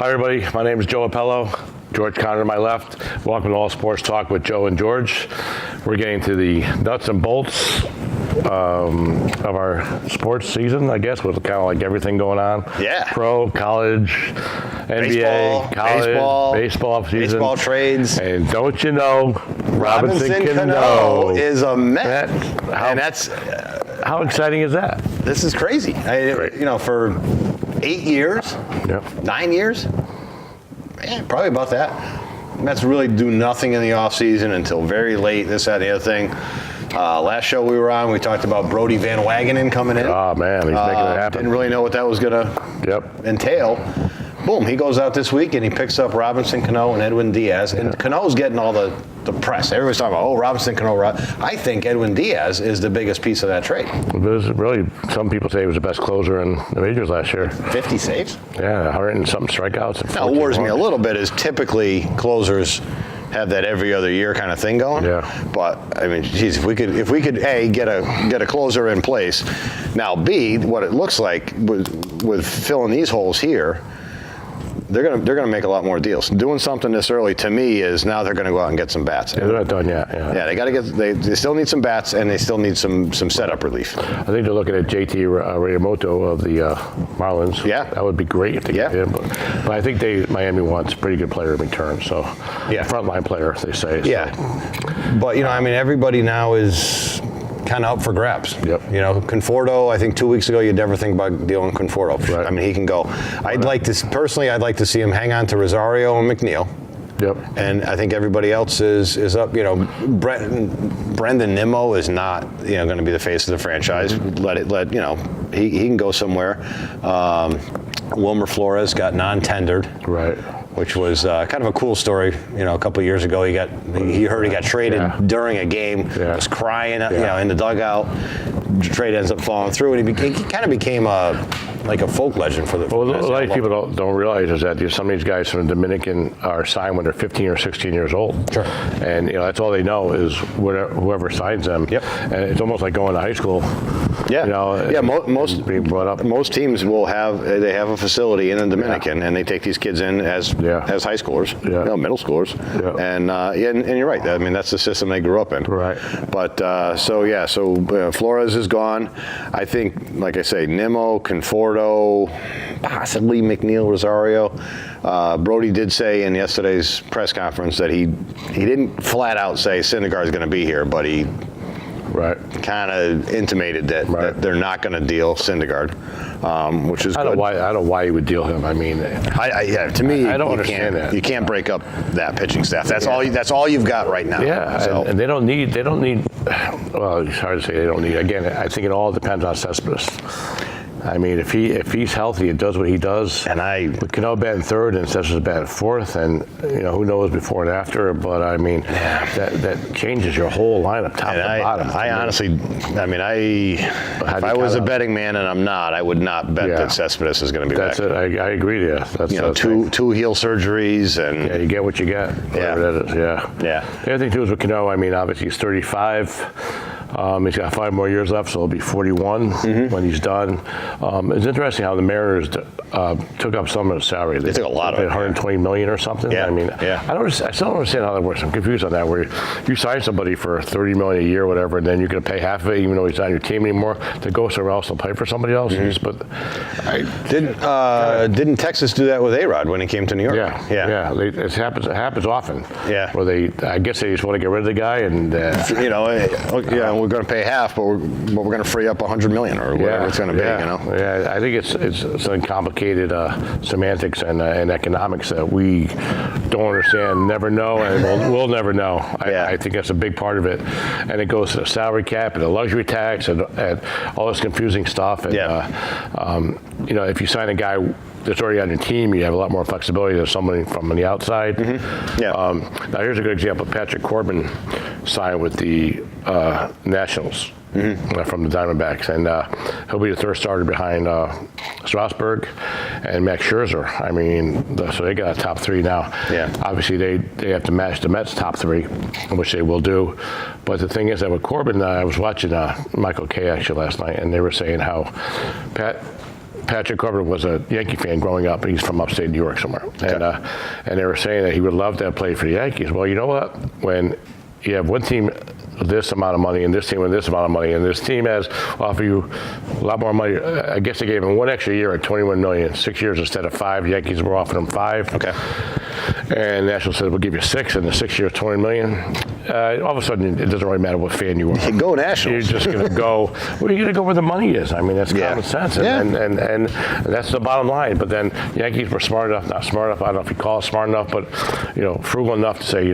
Hi, everybody. My name is Joe Appello. George Conner to my left. Welcome to All Sports Talk with Joe and George. We're getting to the nuts and bolts of our sports season, I guess, with kind of like everything going on. Yeah. Pro, college, NBA, college, baseball season. Baseball trades. And don't you know, Robinson Cano is a Met. And that's how exciting is that? This is crazy. For 8 years, 9 years, probably about that. Mets really do nothing in the offseason until very late, this, that, and the other thing. Last show we were on, we talked about Brody Van Wagenen coming in. Oh, man, he's making it happen. Didn't really know what that was going to entail. Boom, he goes out this week and he picks up Robinson Cano and Edwin Diaz. And Cano's getting all the press. Everybody's talking about, Robinson Cano. I think Edwin Diaz is the biggest piece of that trade. It was really, some people say he was the best closer in the majors last year. 50 saves? Yeah, 100 and something strikeouts. Now, what worries me a little bit is typically closers have that every other year kind of thing going. Yeah. But I mean, geez, if we could A, get a closer in place. Now B, what it looks like with filling these holes here, they're gonna make a lot more deals. Doing something this early to me is now they're gonna go out and get some bats. Yeah, they're not done yet. Yeah, they got to get. They still need some bats and they still need some setup relief. I think they're looking at JT Realmuto of the Marlins. Yeah, that would be great if they get him. But I think Miami wants a pretty good player in return. So frontline player, they say. So. Yeah, but everybody now is kind of up for grabs. Yep. Conforto, I think 2 weeks ago you'd never think about dealing Conforto. Right. I mean, he can go. I'd like to see him hang on to Rosario and McNeil. Yep. And I think everybody else is up. Brendan Nimmo is not going to be the face of the franchise. He can go somewhere. Wilmer Flores got non-tendered. Right. Which was kind of a cool story. A couple of years ago, he got traded during a game. Yeah. Was crying, in the dugout. Trade ends up falling through, and he kind of became a folk legend for the. Well, a lot of people don't realize is that some of these guys from the Dominican are signed when they're 15 or 16 years old. Sure. And that's all they know is whoever signs them. Yep. And it's almost like going to high school. Yeah. Most being brought up. Most teams will have a facility in the Dominican, and they take these kids in as high schoolers, middle schoolers, and you're right. I mean, that's the system they grew up in. Right. But so Flores is gone. I think, like I say, Nimmo, Conforto, possibly McNeil, Rosario. Brody did say in yesterday's press conference that he didn't flat out say Syndergaard's going to be here, but he kind of intimated that they're not going to deal Syndergaard, which is good. I don't know why you would deal him. I mean, to me, I don't understand that. You can't break up that pitching staff. That's all you've got right now. Yeah, so. and they don't need. Well, it's hard to say they don't need. Again, I think it all depends on Cespedes. I mean, if he's healthy and does what he does, with Cano batting third and Cespedes batting fourth, and who knows before and after, but I mean, that changes your whole lineup top to bottom. If I was a betting man, and I'm not, I would not bet that Cespedes is going to be back. That's it. I agree. Yeah, that's two heel surgeries, and you get what you get. Whatever that is. Yeah. The other thing too is with Cano. I mean, obviously he's 35. He's got 5 more years left, so he'll be 41 when he's done. It's interesting how the Mariners took up some of the salary. They took a lot of it. $120 million or something. Yeah. I mean, I still don't understand how that works. I'm confused on that. Where you sign somebody for $30 million a year, or whatever, and then you're going to pay half of it, even though he's not on your team anymore, to go somewhere else and play for somebody else. But didn't Texas do that with A-Rod when he came to New York? Yeah. It happens often. Yeah. Where I guess they just want to get rid of the guy, and we're going to pay half, but we're going to free up $100 million or whatever it's going to be. Yeah, I think it's some complicated semantics and economics that we don't understand, never know, and we'll never know. I think that's a big part of it, and it goes to the salary cap and the luxury tax and all this confusing stuff. And if you sign a guy that's already on your team, you have a lot more flexibility than somebody from the outside. Now here's a good example. Patrick Corbin signed with the Nationals from the Diamondbacks, and he'll be the third starter behind Strasburg and Max Scherzer. I mean, so they got a top 3 now. Yeah. Obviously, they have to match the Mets' top 3, which they will do. But the thing is that with Corbin, I was watching Michael Kay actually last night, and they were saying how Patrick Corbin was a Yankee fan growing up. He's from upstate New York somewhere. Okay. And they were saying that he would love to have played for the Yankees. Well, you know what? When you have one team this amount of money and this team with this amount of money and this team has offer you a lot more money. I guess they gave him 1 extra year at $21 million, 6 years instead of 5. The Yankees were offering him 5. Okay. And National said, we'll give you 6, and the 6 years, $20 million. All of a sudden, it doesn't really matter what fan you are. You go Nationals. You're just going to go, well, you're going to go where the money is. I mean, that's common sense. And that's the bottom line. But then Yankees were smart enough, not smart enough, I don't know if you call it smart enough, but, frugal enough to say,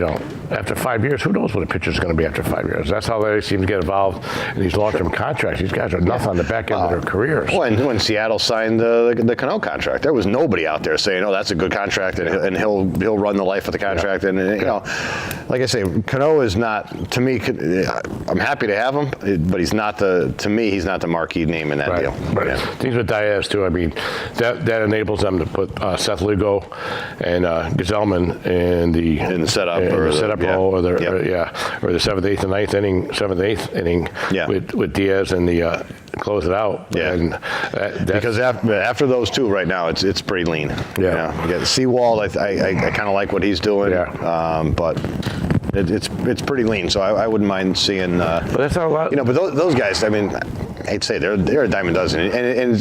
after 5 years, who knows what a pitcher's going to be after 5 years. That's how they seem to get involved in these long-term contracts. These guys are nothing on the back end of their careers. When Seattle signed the Cano contract, there was nobody out there saying, "Oh, that's a good contract," and he'll run the life of the contract. And like I say, Cano is not, to me. I'm happy to have him, but he's not to me, he's not the marquee name in that deal. Right. Yeah. Things with Diaz too. I mean, that enables them to put Seth Lugo and Gazelman in the setup role, or the 7th, 8th, and 9th inning, 7th, 8th inning with Diaz and the close it out. Yeah, and because after those two right now, it's pretty lean. Yeah, you got Seawald. I kind of like what he's doing. Yeah, but it's pretty lean. So I wouldn't mind seeing. But that's not a lot. But those guys. I mean, I'd say they're a dime a dozen, and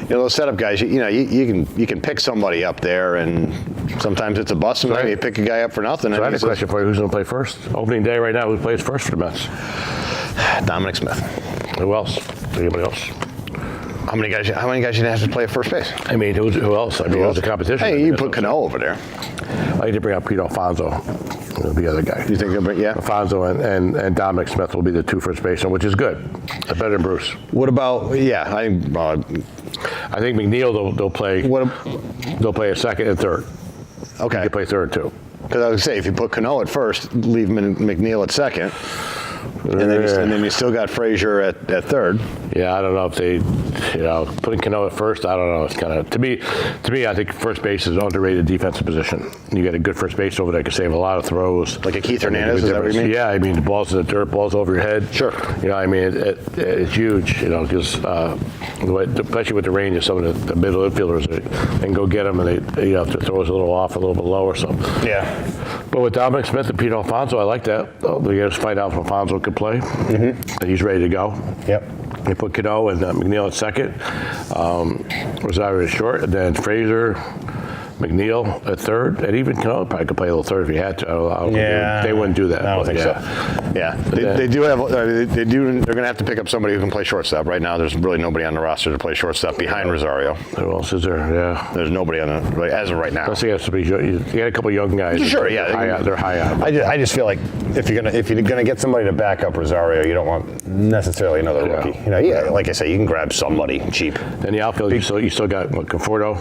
those setup guys. You can pick somebody up there, and sometimes it's a bust. Sometimes you pick a guy up for nothing. So I had a question for you. Who's going to play first? Opening day right now. Who plays first for the Mets? Dominic Smith. Who else? Anybody else? How many guys you have to play at first base? I mean, who else? I mean, who's the competition? Hey, you put Cano over there. I need to bring up Pete Alfonso, the other guy. You think Alfonso and Dominic Smith will be the 2 first basemen, which is good. Better than Bruce. What about I think McNeil they'll play. They'll play a second and third. Okay. He can play third too. Because I would say if you put Cano at first, leave McNeil at second. And then you still got Frazier at third. Yeah, I don't know if they, putting Cano at first, I don't know. It's kind of, to me, I think first base is an underrated defensive position. You got a good first base over there, can save a lot of throws. Like a Keith Hernandez, is that what you mean? Yeah, I mean, the ball's in the dirt, ball's over your head. Sure. I mean, it's huge, because especially with the range of some of the middle infielders, they can go get them, and they have to throw us a little off, a little bit lower. So. Yeah. But with Dominic Smith and Pete Alfonso, I like that. They got to find out if Alfonso could play. Mm-hmm. He's ready to go. Yep. They put Cano and McNeil at second. Rosario at short, and then Frazier, McNeil at third, and even Cano probably could play a little third if he had to. They wouldn't do that. I don't think so. Yeah, they do have. They're going to have to pick up somebody who can play shortstop. Right now, there's really nobody on the roster to play shortstop behind Rosario. Who else is there? Yeah, there's nobody on as of right now. Unless you got a couple young guys. Sure, yeah, they're high on. I just feel like if you're gonna get somebody to back up Rosario, you don't want necessarily another rookie. Like I say, you can grab somebody cheap. Then the outfield, you still got Conforto.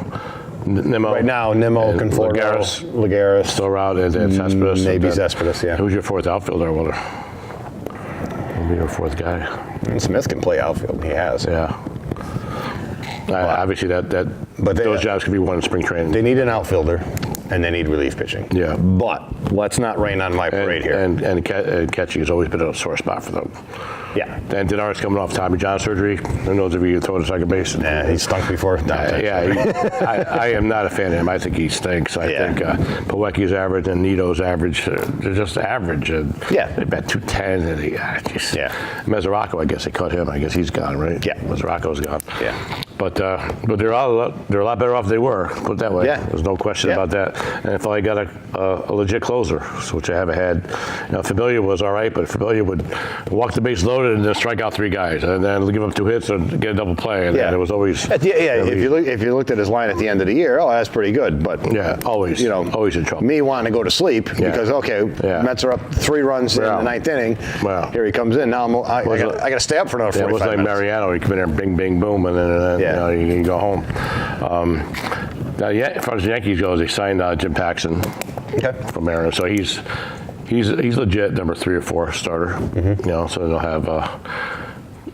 Nimmo. Right now, Nimmo, Conforto, Lagares. Still around, and Cespedes. Maybe Cespedes, yeah. Who's your fourth outfielder, I wonder? Who'll be your fourth guy? And Smith can play outfield. He has. Yeah. Obviously, those jobs could be won in spring training. They need an outfielder, and they need relief pitching. Yeah. But let's not rain on my parade here. And catching has always been a sore spot for them. Yeah. And Denard's coming off Tommy John surgery. Who knows if he can throw to second base? He stunk before. I am not a fan of him. I think he stinks. I think Pawecki's average and Nito's average. They're just average. And they bet 210. And Mesoraco, I guess they cut him. I guess he's gone, right? Yeah. Mesoraco's gone. Yeah. But they're a lot better off than they were. Put it that way. Yeah. There's no question about that. And if I got a legit closer, which I haven't had. Familia was all right, but Familia would walk the base loaded and then strike out 3 guys, and then give up 2 hits and get a double play. And it was always if you looked at his line at the end of the year, that's pretty good. But always always in trouble. Me wanting to go to sleep because Mets are up 3 runs in the 9th inning. Well, here he comes in. Now I got to stay up for another 45 minutes. It was like Mariano. You come in there, bing, bing, boom, and then you go home. Now, as far as the Yankees goes, they signed Jim Paxton from Maryland, so he's legit number 3 or 4 starter. Mm-hmm. So they'll have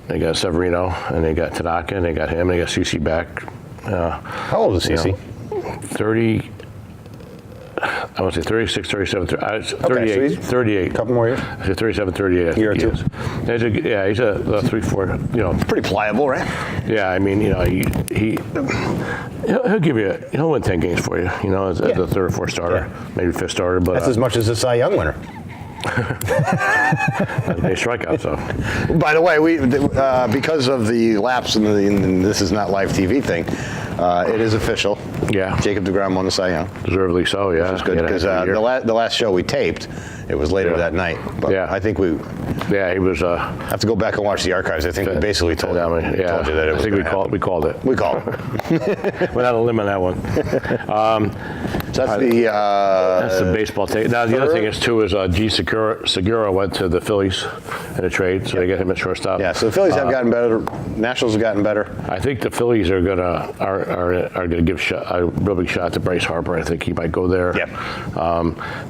they got Severino and they got Tanaka and they got him and they got CeCe back. How old is CeCe? 30. I want to say 36, 37, 38. Okay, so 38. A couple more years? I said 37, 38. Year or two? He's a 3-4, Pretty pliable, right? Yeah, I mean, he'll give you, he'll win 10 games for you, as a third or fourth starter, maybe fifth starter. But that's as much as a Cy Young winner. They strikeout, so. By the way, we because of the lapse in the this is not live TV thing, it is official. Yeah. Jacob deGrom won the Cy Young. Deservedly so, yeah. Which is good because the last show we taped, it was later that night. But I think he was. Have to go back and watch the archives. I think we basically told you that it was. I think we called it. We called it. Without a limb on that one. So that's the baseball take. Now the other thing is too is G. Segura went to the Phillies in a trade, so they get him at shortstop. Yeah, so the Phillies have gotten better. Nationals have gotten better. I think the Phillies are gonna give a real big shot to Bryce Harper. I think he might go there. Yep.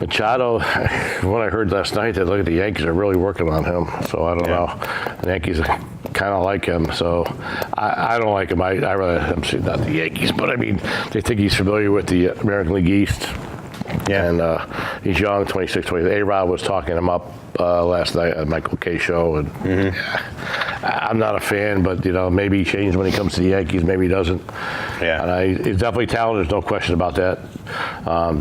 Machado, what I heard last night, that look at the Yankees are really working on him. So I don't know. The Yankees kind of like him, so I don't like him. I rather not the Yankees, but I mean they think he's familiar with the American League East. Yeah, and he's young, 26, 20. A-Rod was talking him up last night at Michael K. show, and I'm not a fan, but maybe he changes when he comes to the Yankees, maybe he doesn't. Yeah, and he's definitely talented. There's no question about that.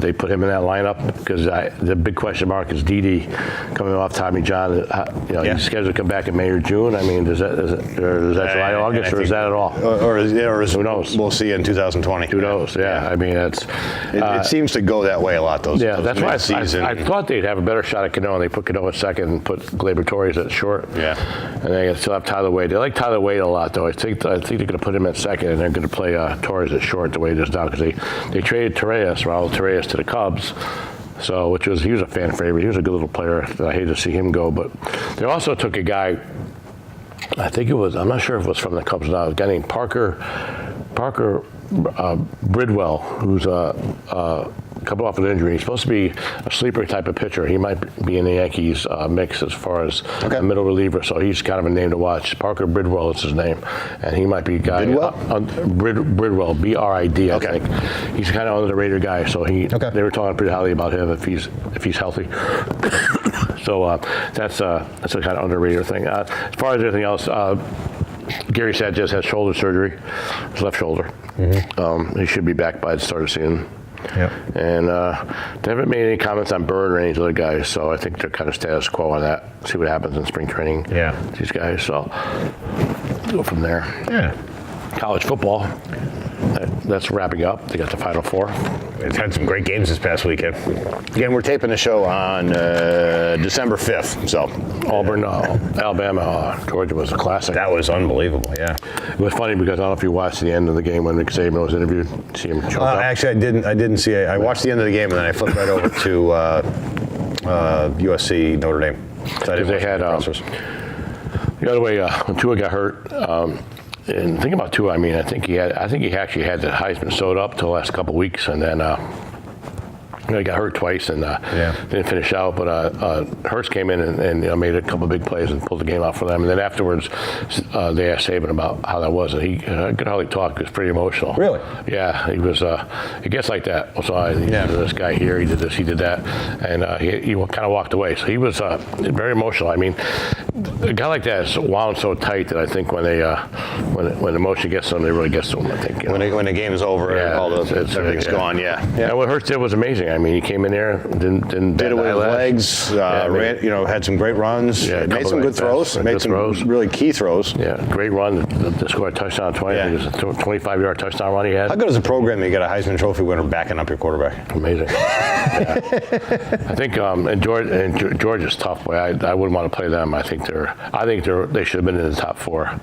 They put him in that lineup because the big question mark is Didi coming off Tommy John. He's scheduled to come back in May or June. I mean, is that July, August, or is that at all? Or who knows? We'll see in 2020. Who knows? Yeah. I mean, it seems to go that way a lot. Those that's why I thought they'd have a better shot at Cano. They put Cano at second and put Gleyber Torres at short. Yeah, and they still have Tyler Wade. They like Tyler Wade a lot, though. I think they're going to put him at second, and they're going to play Torres at short the way it is now because they traded Raul Torres to the Cubs. So, he was a fan favorite. He was a good little player. I hate to see him go, but they also took a guy. I think it was. I'm not sure if it was from the Cubs now. A guy named Parker Bridwell, who's coming off an injury. He's supposed to be a sleeper type of pitcher. He might be in the Yankees mix as far as a middle reliever, so he's kind of a name to watch. Parker Bridwell is his name, and he might be a guy. Bridwell, B-R-I-D, I think. He's kind of under the radar guy, so they were talking pretty highly about him if he's healthy. So that's a kind of underrated thing. As far as anything else, Gary Sanchez has shoulder surgery, his left shoulder. He should be back by the start of the season. Yep. And they haven't made any comments on Bird or any of the other guys, so I think they're kind of status quo on that. See what happens in spring training. Yeah. These guys, so go from there. Yeah. College football. That's wrapping up. They got the Final Four. It's had some great games this past weekend. Again, we're taping the show on December 5th. So Auburn, Alabama, Georgia was a classic. That was unbelievable. Yeah. It was funny because I don't know if you watched the end of the game when Nick Saban was interviewed. See him choke up. Actually, I didn't. I didn't see it. I watched the end of the game and then I flipped right over to USC Notre Dame. Because they had the other way when Tua got hurt. And think about Tua. I mean, I think he actually had the Heisman sewed up till the last couple of weeks, and then he got hurt twice and didn't finish out. But Hurts came in and made a couple of big plays and pulled the game out for them. And then afterwards, they asked Saban about how that was, and he could hardly talk. He was pretty emotional. Really? Yeah, he was. It gets like that. So this guy here, he did this, he did that, and he kind of walked away. So he was very emotional. I mean, a guy like that is wound so tight that I think when when emotion gets to him, it really gets to him. I think when the game is over, everything's gone. Yeah. And what Hurts did was amazing. I mean, he came in there, didn't did it with his legs. Ran, had some great runs. Yeah, made some good throws. Made some really key throws. Yeah, great run. To score a touchdown, 20. It was a 25-yard touchdown run he had. How good is a program that you get a Heisman Trophy winner backing up your quarterback? Amazing. I think and Georgia's tough. Boy, I wouldn't want to play them. I think they should have been in the top 4.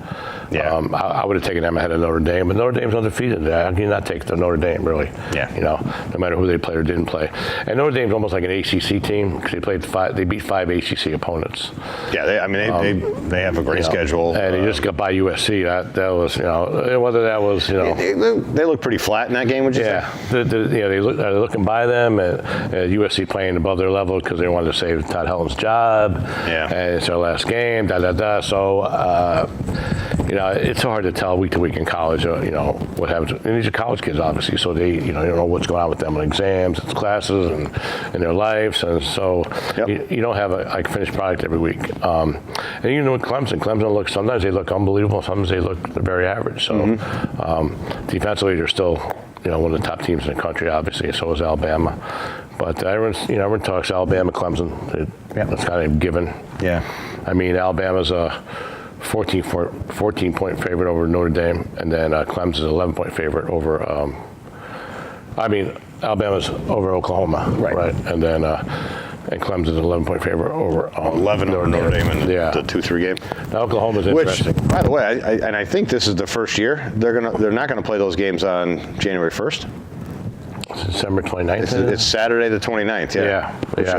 Yeah. I would have taken them ahead of Notre Dame, but Notre Dame's undefeated. How can you not take the Notre Dame, really? Yeah. No matter who they played or didn't play. And Notre Dame's almost like an ACC team because they beat 5 ACC opponents. Yeah, they have a great schedule. And they just got by USC. That was, whether that was, They look pretty flat in that game, would you say? They're looking by them, and USC playing above their level because they wanted to save Todd Helton's job. Yeah. And it's their last game, So, it's so hard to tell week to week in college, what happens. And these are college kids, obviously, so they, you don't know what's going on with them in exams, and classes, and in their lives. And so you don't have a finished product every week. And with Clemson sometimes they look unbelievable, sometimes they look very average. So defensively, they're still, one of the top teams in the country, obviously, and so is Alabama. But everyone talks Alabama, Clemson. That's kind of given. Yeah. I mean, Alabama's a 14-point favorite over Notre Dame, and then Clemson's an 11-point favorite over. Alabama's over Oklahoma, right? And then and Clemson's an 11-point favorite over 11 over Notre Dame in the 2-3 game. Now Oklahoma's interesting. Which, by the way, I think this is the first year they're not gonna play those games on January 1st. December 29th. It's Saturday the 29th. Yeah. Which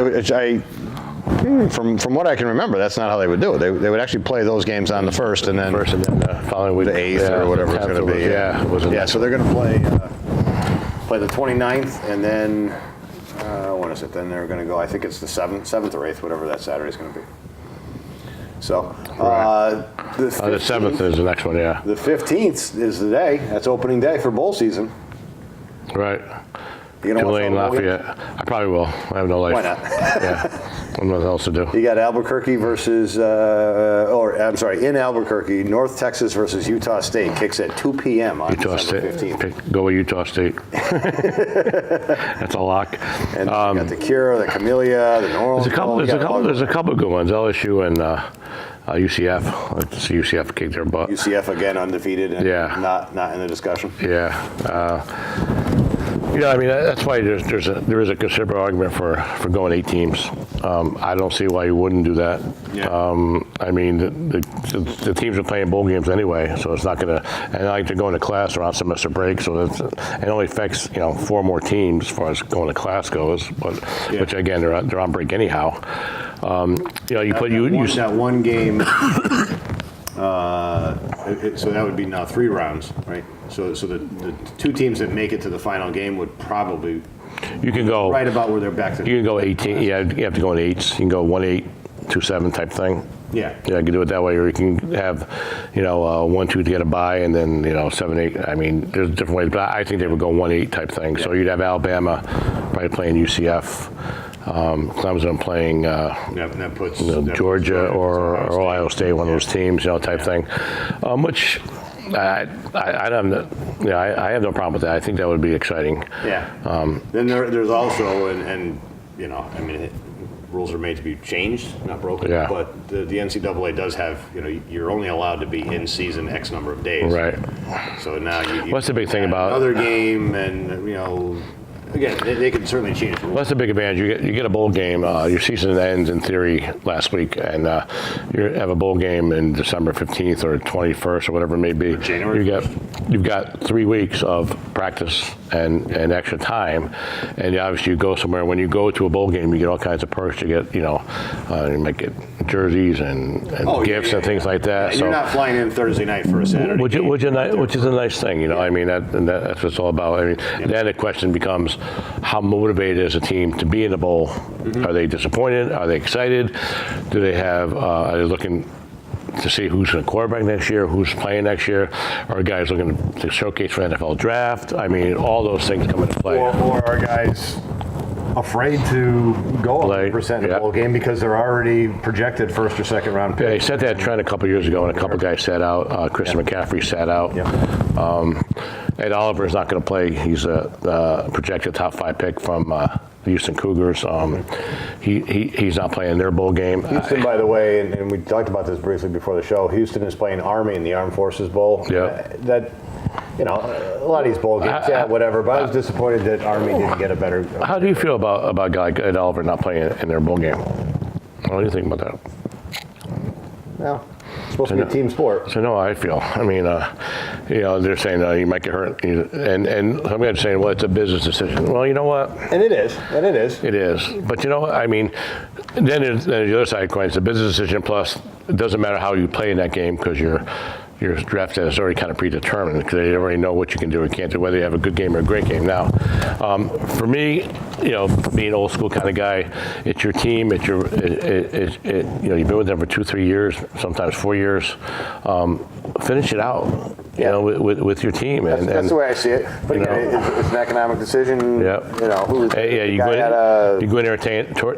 from what I can remember, that's not how they would do it. They would actually play those games on the 1st, and then the following week, the 8th or whatever it's going to be. So they're going to play the 29th, and then when is it? Then they're going to go. I think it's the 7th or 8th, whatever that Saturday is going to be. So the 7th is the next one. Yeah. The 15th is the day. That's opening day for bowl season. Right. You know Tulane, Lafayette. I probably will. I have no life. Why not? Nothing else to do. You got Albuquerque versus, in Albuquerque, North Texas versus Utah State kicks at 2 p.m. on December 15th. Go with Utah State. That's a lock. And you got the Cura, the Camellia, the North. There's a couple of good ones. LSU and UCF. I'd like to see UCF kick their butt. UCF again undefeated and not in the discussion. Yeah. That's why there is a considerable argument for going 8 teams. I don't see why you wouldn't do that. Yeah. The teams are playing bowl games anyway, so it's not going to. And I like to go into class around semester break, so it only affects 4 more teams as far as going to class goes. But which again they're on break anyhow. That one game. So that would be now 3 rounds, right? So the 2 teams that make it to the final game would probably go right about where they're back to. You can go 18. Yeah, you have to go in 8s. You can go 1-8, 2-7 type thing. Yeah. You can do it that way, or you can have 1-2 to get a bye, and then 7-8. I mean, there's different ways, but I think they would go 1-8 type thing. Yeah. So you'd have Alabama probably playing UCF. Clemson playing that puts Georgia or Ohio State, one of those teams, type thing. Which I have no problem with that. I think that would be exciting. Yeah. Then there's also rules are made to be changed, not broken. Yeah. But the NCAA does have you're only allowed to be in season X number of days. Right. So now what's the big thing about another game and Again, they can certainly change the rules. Well, that's a big advantage. You get a bowl game. Your season ends in theory last week, and you have a bowl game in December 15th or 21st or whatever it may be. January. You've got 3 weeks of practice and extra time, and obviously you go somewhere. When you go to a bowl game, you get all kinds of perks. You get you might get jerseys and gifts and things like that. Yeah, so you're not flying in Thursday night for a Saturday. Which is a nice thing. I mean that's what it's all about. I mean, then the question becomes, how motivated is a team to be in the bowl? Mm-hmm. Are they disappointed? Are they excited? Do they have? Are they looking to see who's going to quarterback next year, who's playing next year? Are guys looking to showcase for the NFL draft? I mean, all those things come into play. Or are guys afraid to go 100% in the bowl game because they're already projected first or second round pick? Yeah, they set that trend a couple years ago, and a couple guys sat out. Christian McCaffrey sat out. Yep. Ed Oliver is not going to play. He's a projected top 5 pick from the Houston Cougars. He's not playing their bowl game. Houston, by the way, and we talked about this briefly before the show, Houston is playing Army in the Armed Forces Bowl. Yeah. A lot of these bowl games, whatever, but I was disappointed that Army didn't get a better. How do you feel about a guy like Ed Oliver not playing in their bowl game? What do you think about that? Well, it's supposed to be a team sport. So no, I feel. I mean, they're saying you might get hurt, and some guys are saying, well, it's a business decision. Well, you know what? And it is. It is. But I mean, then there's the other side of the coin. It's a business decision. Plus, it doesn't matter how you play in that game because your draft is already kind of predetermined because they already know what you can do or can't do, whether you have a good game or a great game. Now, for me, being an old school kind of guy, it's your team. It's your, you've been with them for 2-3 years, sometimes 4 years. Finish it out, with your team. That's the way I see it. But again, it's an economic decision. Yeah. You go in there and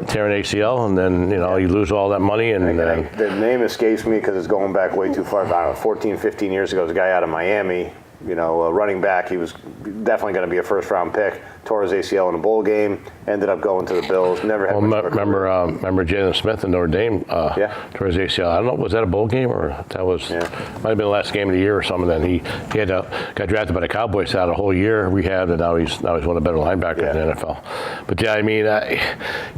tear an ACL, and then you lose all that money. And the name escapes me because it's going back way too far. About 14, 15 years ago, there's a guy out of Miami. A running back. He was definitely going to be a first-round pick. Tore his ACL in a bowl game. Ended up going to the Bills. Never had. Remember Jalen Smith in Notre Dame? Tore his ACL. I don't know. Was that a bowl game or that was? Yeah. Might have been the last game of the year or something. Then he got drafted by the Cowboys. Out a whole year rehabbed, and now he's one of the better linebackers in the NFL. But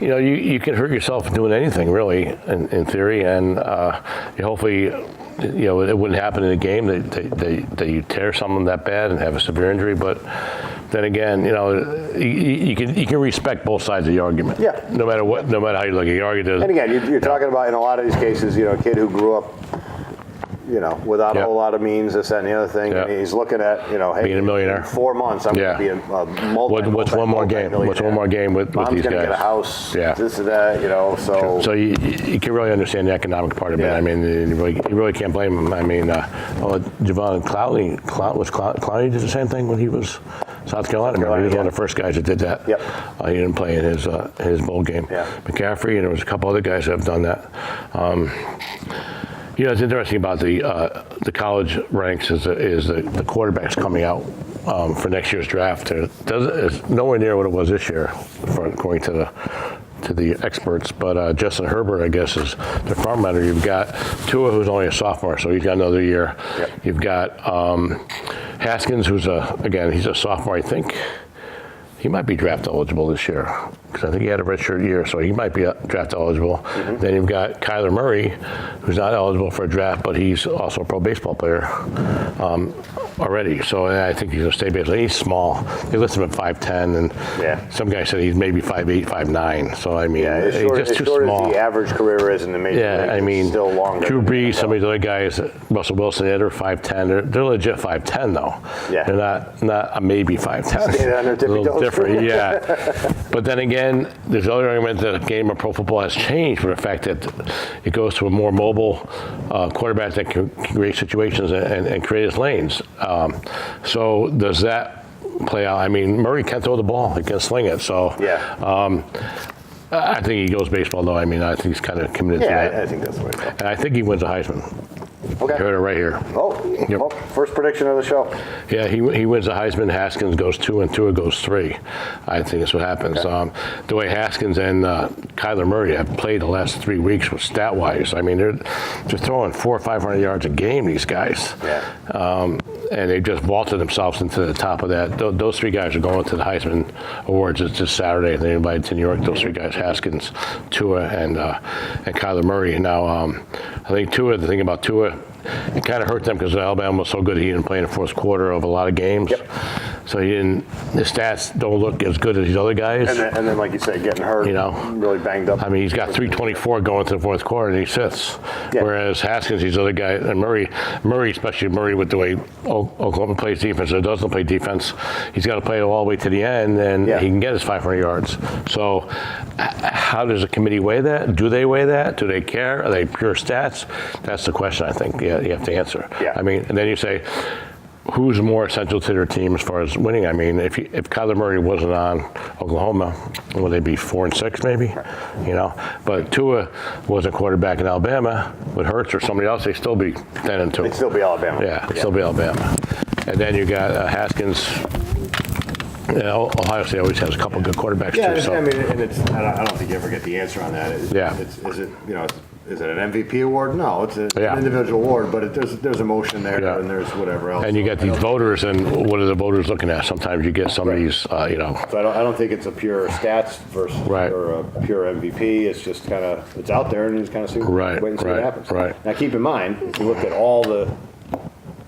you can hurt yourself doing anything really in theory, and hopefully. It wouldn't happen in a game that you tear someone that bad and have a severe injury. But then again, you can respect both sides of the argument. Yeah. No matter how you look at the argument. And again, you're talking about in a lot of these cases, a kid who grew up, without a whole lot of means, this, that, and the other thing. And he's looking at, hey, being a millionaire. In 4 months, I'm going to be a What's one more game? What's one more game with these guys? Mom's going to get a house, this and that, so. So you can really understand the economic part of it. I mean, you really can't blame him. I mean, Javon Clowney did the same thing when he was South Carolina. He was one of the first guys that did that. Yep. He didn't play in his bowl game. Yeah. McCaffrey, and there was a couple other guys that have done that. It's interesting about the college ranks is the quarterbacks coming out for next year's draft. It's nowhere near what it was this year, according to the experts. But Justin Herbert, I guess, is the front runner. You've got Tua, who's only a sophomore, so he's got another year. Yep. You've got Haskins, who's he's a sophomore, I think. He might be draft eligible this year because I think he had a redshirt year, so he might be draft eligible. Mm-hmm. Then you've got Kyler Murray, who's not eligible for a draft, but he's also a pro baseball player already. So I think he's going to stay baseball. He's small. They list him at 5'10", and some guy said he's maybe 5'8", 5'9". So I mean, he's just too small. As the average career is in the major league, still longer. Drew Brees, some of these other guys, Russell Wilson, they're 5'10". They're legit 5'10" though. Yeah. They're not a maybe 5'10". Staying on their tippy toes. Different, But then again, there's other argument that the game of pro football has changed for the fact that it goes to a more mobile quarterback that can create situations and create his lanes. So does that play out? I mean, Murray can't throw the ball; he can sling it. So I think he goes baseball, though. I mean, I think he's kind of committed to that. Yeah, I think that's the way to go. And I think he wins a Heisman. Okay. You heard it right here. First prediction of the show. Yeah, he wins the Heisman. Haskins goes 2 and Tua goes 3. I think that's what happens. Okay. The way Haskins and Kyler Murray have played the last 3 weeks with stat-wise, I mean, they're throwing 400 or 500 yards a game, these guys. Yeah. And they just vaulted themselves into the top of that. Those 3 guys are going to the Heisman Awards. It's this Saturday. They invited to New York. Those 3 guys: Haskins, Tua, and Kyler Murray. Now, I think the thing about Tua, it kind of hurt them because Alabama was so good. He didn't play in the fourth quarter of a lot of games. Yep. So his stats don't look as good as these other guys. And then like you said, getting hurt, really banged up. I mean, he's got 324 going to the fourth quarter, and he sits. Yeah. Whereas Haskins, these other guys, and Murray, especially Murray with the way Oklahoma plays defense or doesn't play defense, he's got to play it all the way to the end, and he can get his 500 yards. So how does the committee weigh that? Do they weigh that? Do they care? Are they pure stats? That's the question, I think, you have to answer. Yeah. I mean, and then you say, who's more essential to their team as far as winning? I mean, if Kyler Murray wasn't on Oklahoma, would they be 4-6 maybe? But Tua wasn't quarterback in Alabama. With Hurts or somebody else, they'd still be 10-2. They'd still be Alabama. Yeah, they'd still be Alabama. And then you got Haskins. Ohio State always has a couple of good quarterbacks too. So. I mean, and I don't think you ever get the answer on that. Is it an MVP award? No, it's an individual award, but there's emotion there, and there's whatever else. And you get these voters, and what are the voters looking at? Sometimes you get some of these, So I don't think it's a pure stats versus or a pure MVP. It's just kind of it's out there, and you just kind of wait and see what happens. Right. Now, keep in mind, if you look at all the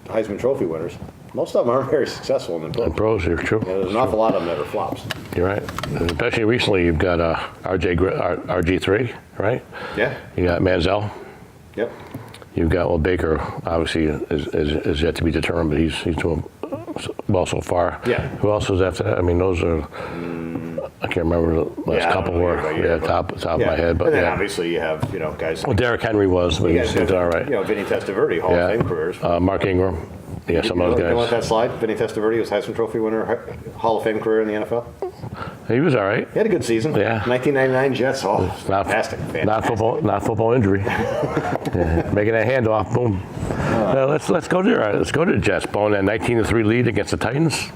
Heisman Trophy winners, most of them aren't very successful in the pros. Pros, you're true. There's an awful lot of them that are flops. You're right. Especially recently, you've got RG3, right? Yeah. You got Manziel. Yep. You've got Baker. Obviously, is yet to be determined, but he's doing well so far. Yeah. Who else is after that? I mean, those are. I can't remember the last couple were. Top of my head. But and then obviously you have guys. Well, Derrick Henry was, but he's all right. Vinny Testaverde, Hall of Fame careers. Mark Ingram. Yeah, some of those guys. You want that slide? Vinny Testaverde was Heisman Trophy winner, Hall of Fame career in the NFL. He was all right. He had a good season. Yeah. 1999 Jets. Oh, fantastic. Not football injury. Making that handoff, boom. Let's go to the Jets. Blowing that 19-3 lead against the Titans.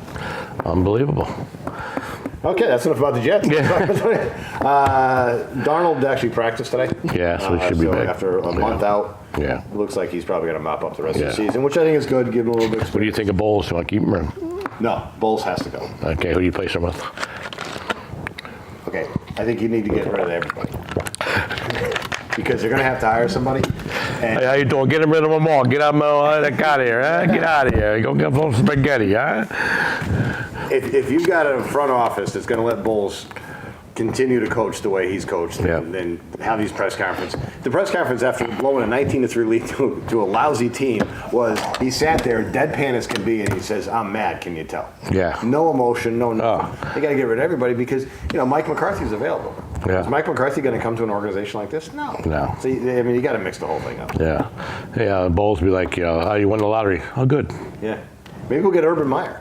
Unbelievable. Okay, that's enough about the Jets. Yeah. Darnold actually practiced today. Yeah, so he should be back. After a month out, it looks like he's probably going to mop up the rest of the season, which I think is good. Give him a little bit of experience. What do you think of Bowles? Do you want to keep him? Or? No, Bowles has to go. Okay, who do you place him with? Okay, I think you need to get rid of everybody. Because they're going to have to hire somebody. Hey, how you doing? Get rid of them all. Get them out of here. Huh? Get out of here. Go get some spaghetti, huh? If you've got a front office that's going to let Bowles continue to coach the way he's coached and then have these press conferences. The press conference after blowing a 19-3 lead to a lousy team was he sat there deadpan as can be and he says, "I'm mad, can you tell?" Yeah. No emotion, no nothing. They got to get rid of everybody because, Mike McCarthy's available. Yeah. Is Mike McCarthy going to come to an organization like this? No. No. So, you got to mix the whole thing up. Yeah. Yeah, Bowles be like, "Oh, you won the lottery." "Oh, good." Yeah. Maybe we'll get Urban Meyer.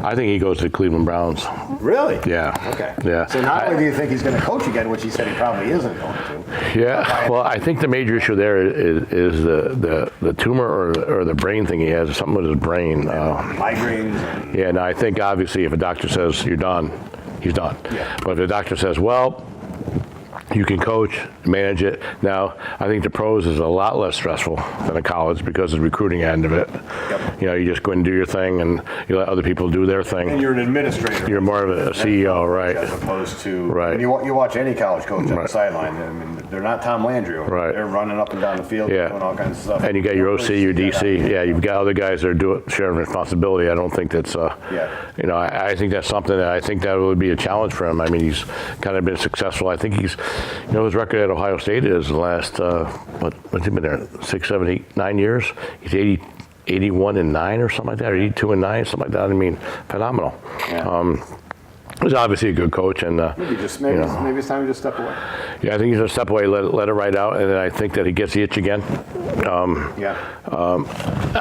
I think he goes to the Cleveland Browns. Really? Yeah. Okay. Yeah. So not only do you think he's going to coach again, which he said he probably isn't going to. Yeah. Well, I think the major issue there is the tumor or the brain thing he has, something with his brain. Migraines. Yeah. No, I think obviously if a doctor says you're done, he's done. Yeah. But if the doctor says, well, you can coach, manage it. Now, I think the pros is a lot less stressful than a college because of the recruiting end of it. Yep. You just go and do your thing and you let other people do their thing. And you're an administrator. You're more of a CEO, right. As opposed to, when you watch any college coach on the sideline, I mean, they're not Tom Landry. Right. They're running up and down the field doing all kinds of stuff. And you got your OC, your DC. Yeah, you've got other guys that are sharing responsibility. I don't think that's, I think that's something that I think that would be a challenge for him. I mean, he's kind of been successful. I think he's, his record at Ohio State is the last, what's he been there, 6, 7, 8, 9 years? He's 81-9 or something like that, or 82-9, something like that. I mean, phenomenal. Yeah. He's obviously a good coach, and maybe it's time to just step away. Yeah, I think he's gonna step away, let it ride out, and then I think that he gets the itch again. I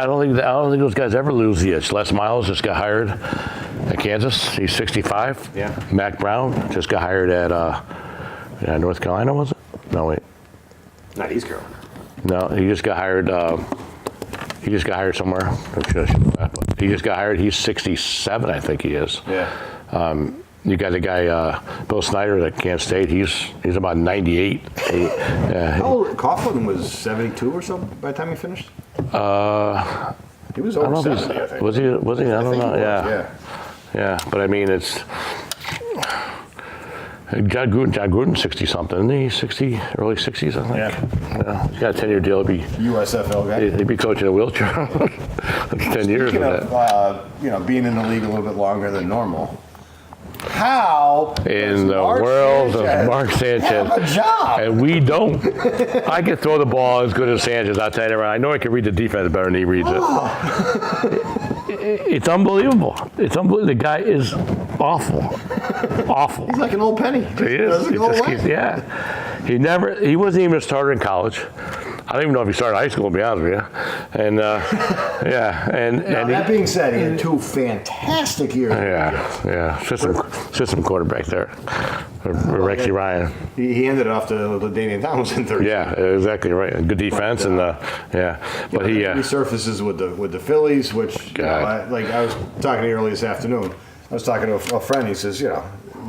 don't think those guys ever lose the itch. Les Miles just got hired at Kansas. He's 65. Yeah. Mac Brown just got hired at North Carolina, was it? No, wait. Not East Carolina. No, he just got hired. He just got hired somewhere. He just got hired. He's 67, I think he is. Yeah. You got the guy Bill Snyder at Kansas State. He's about 98. Coughlin was 72 or something by the time he finished. He was over 70, I think. Was he? I don't know. Yeah. Yeah, but I mean, it's. John Gruden's 60-something, isn't he? 60, early 60s, I think. Yeah. He's got a 10-year deal. USFL guy. He'd be coaching a wheelchair. 10 years of that. Being in the league a little bit longer than normal. How in the world does Mark Sanchez have a job? And we don't. I can throw the ball as good as Sanchez, I'll tell you. I know I can read the defense better than he reads it. It's unbelievable. It's unbelievable. The guy is awful. Awful. He's like an old penny. He is. He wasn't even a starter in college. I don't even know if he started high school, to be honest with you. And and that being said, he had 2 fantastic years. System quarterback there, Rexy Ryan. He ended off the Damian Tomlinson 30. Yeah, exactly right. Good defense but he resurfaces with the Phillies, which I was talking to you earlier this afternoon. I was talking to a friend. He says,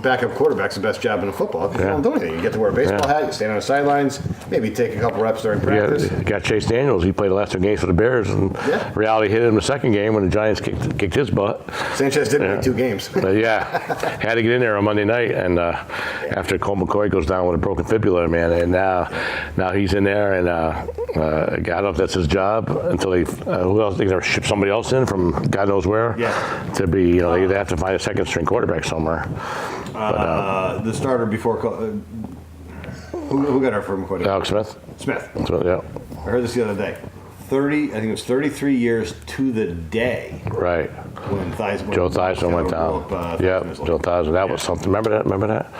backup quarterback's the best job in football because you don't do anything. You get to wear a baseball hat, you stand on the sidelines, maybe take a couple reps during practice. You got Chase Daniels. He played the last 2 games for the Bears, and reality hit him the second game when the Giants kicked his butt. Sanchez did play 2 games. Had to get in there on Monday night, and after Colt McCoy goes down with a broken fibula, man, and now he's in there, and I don't know if that's his job until who else? They're going to ship somebody else in from God knows where to be, they have to find a second string quarterback somewhere. The starter before who got our from quarterback? Alex Smith. Yeah. I heard this the other day. I think it was 33 years to the day. Right. When Joe Theismann went down. Yeah, Joe Theismann. That was something. Remember that?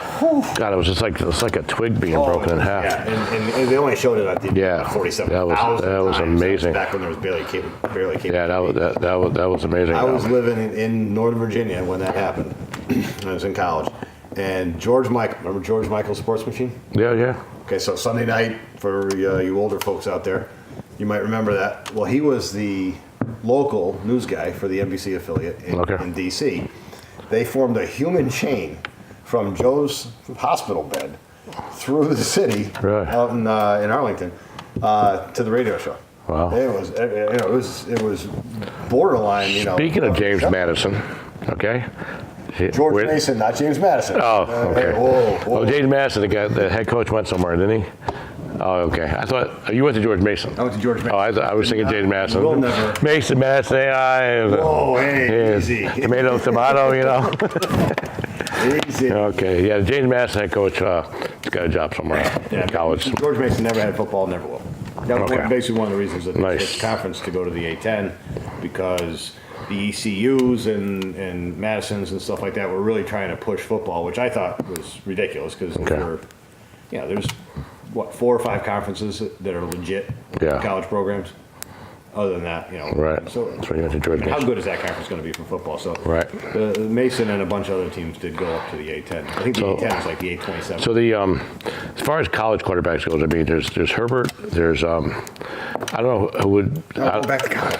God, it was just like a twig being broken in half. Yeah, and they only showed it at the 47,000. That was amazing. Back when there was barely cable. Yeah, that was amazing. I was living in Northern Virginia when that happened. I was in college. And George Michael, remember George Michael's Sports Machine? Yeah. Okay, so Sunday night, for you older folks out there, you might remember that. Well, he was the local news guy for the NBC affiliate in D.C. They formed a human chain from Joe's hospital bed through the city out in Arlington to the radio show. Wow. It was borderline. Speaking of James Madison, okay. George Mason, not James Madison. Oh, okay. Whoa. Oh, James Madison, the head coach went somewhere, didn't he? Oh, okay. I thought you went to George Mason. I went to George Mason. Oh, I was thinking James Madison. We'll never. Madison. Whoa, hey, easy. Tomato, Easy. Okay, yeah, James Madison, head coach, he's got a job somewhere in college. George Mason never had football, never will. That was basically one of the reasons that they switched conference to go to the A10, because the ECUs and Madisons and stuff like that were really trying to push football, which I thought was ridiculous, because there's 4 or 5 conferences that are legit college programs. Other than that, Right. So that's what you went to George Mason. How good is that conference going to be for football? So right. Mason and a bunch of other tems did go up to the A10. I think the A10 is like the A27. So as far as college quarterbacks goes, I mean, there's Herbert. There's I don't know who would. Go back to college.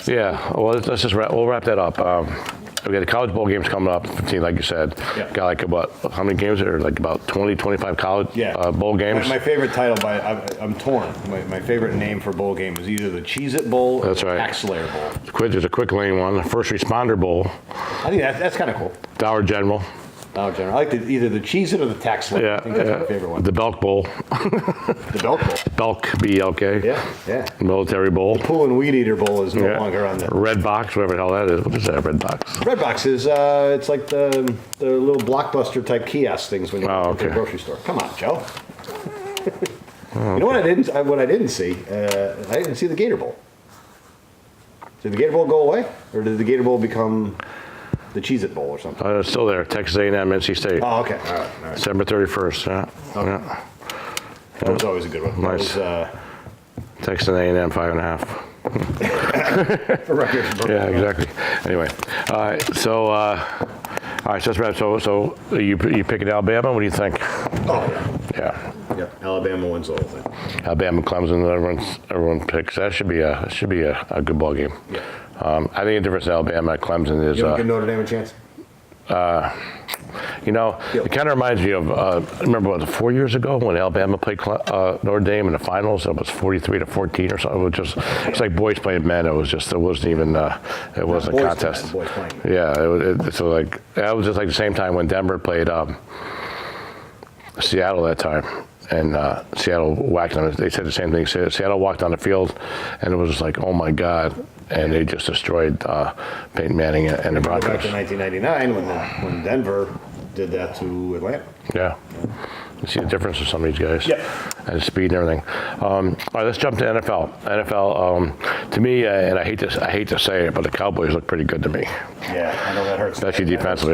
Yeah. Well, let's just we'll wrap that up. We got the college bowl games coming up, 15, like you said. Yeah. Got like about, how many games are there? Like about 20, 25 college bowl games? My favorite title, I'm torn. My favorite name for bowl game is either the Cheez-It Bowl or the Tax Slayer Bowl. There's a quick lane one, the First Responder Bowl. I think that's kind of cool. Dollar General. I like either the Cheez-It or the Tax Slayer. Yeah, I think that's my favorite one. The Belk Bowl. The Belk Bowl. Belk, B-E-L-K. Yeah. Military Bowl. The Pool and Weed Eater Bowl is no longer on there. Red Box, whatever the hell that is. What is that, Red Box? Red Box is, it's like the little Blockbuster type kiosk things when you go to the grocery store. Come on, Joe. You know what I didn't see? I didn't see the Gator Bowl. Did the Gator Bowl go away? Or did the Gator Bowl become the Cheez-It Bowl or something? It's still there. Texas A&M, NC State. Oh, okay. All right. December 31st. Yeah. Okay. Yeah. That was always a good one. Nice. Texas A&M 5.5. For record. Yeah, exactly. Anyway, all right. So let's wrap. So you picking Alabama? What do you think? Oh yeah. Yeah. Alabama wins the whole thing. Alabama, Clemson. Everyone picks. That should be a good ball game. Yeah. I think the difference in Alabama and Clemson is. You don't give Notre Dame a chance? It kind of reminds me of, I remember 4 years ago when Alabama played Notre Dame in the finals. It was 43-14 or something. It's like boys playing men. It wasn't even a contest. Boys playing men. Yeah, so like that was just like the same time when Denver played Seattle that time. And Seattle whacked them. They said the same thing. Seattle walked on the field, and it was just like, oh my God. And they just destroyed Peyton Manning and the Broncos. Back to 1999 when Denver did that to Atlanta. Yeah. You see the difference of some of these guys. Yep. And speed and everything. All right, let's jump to NFL. NFL, to me, and I hate to say it, but the Cowboys look pretty good to me. Yeah, I know that hurts. Especially defensively.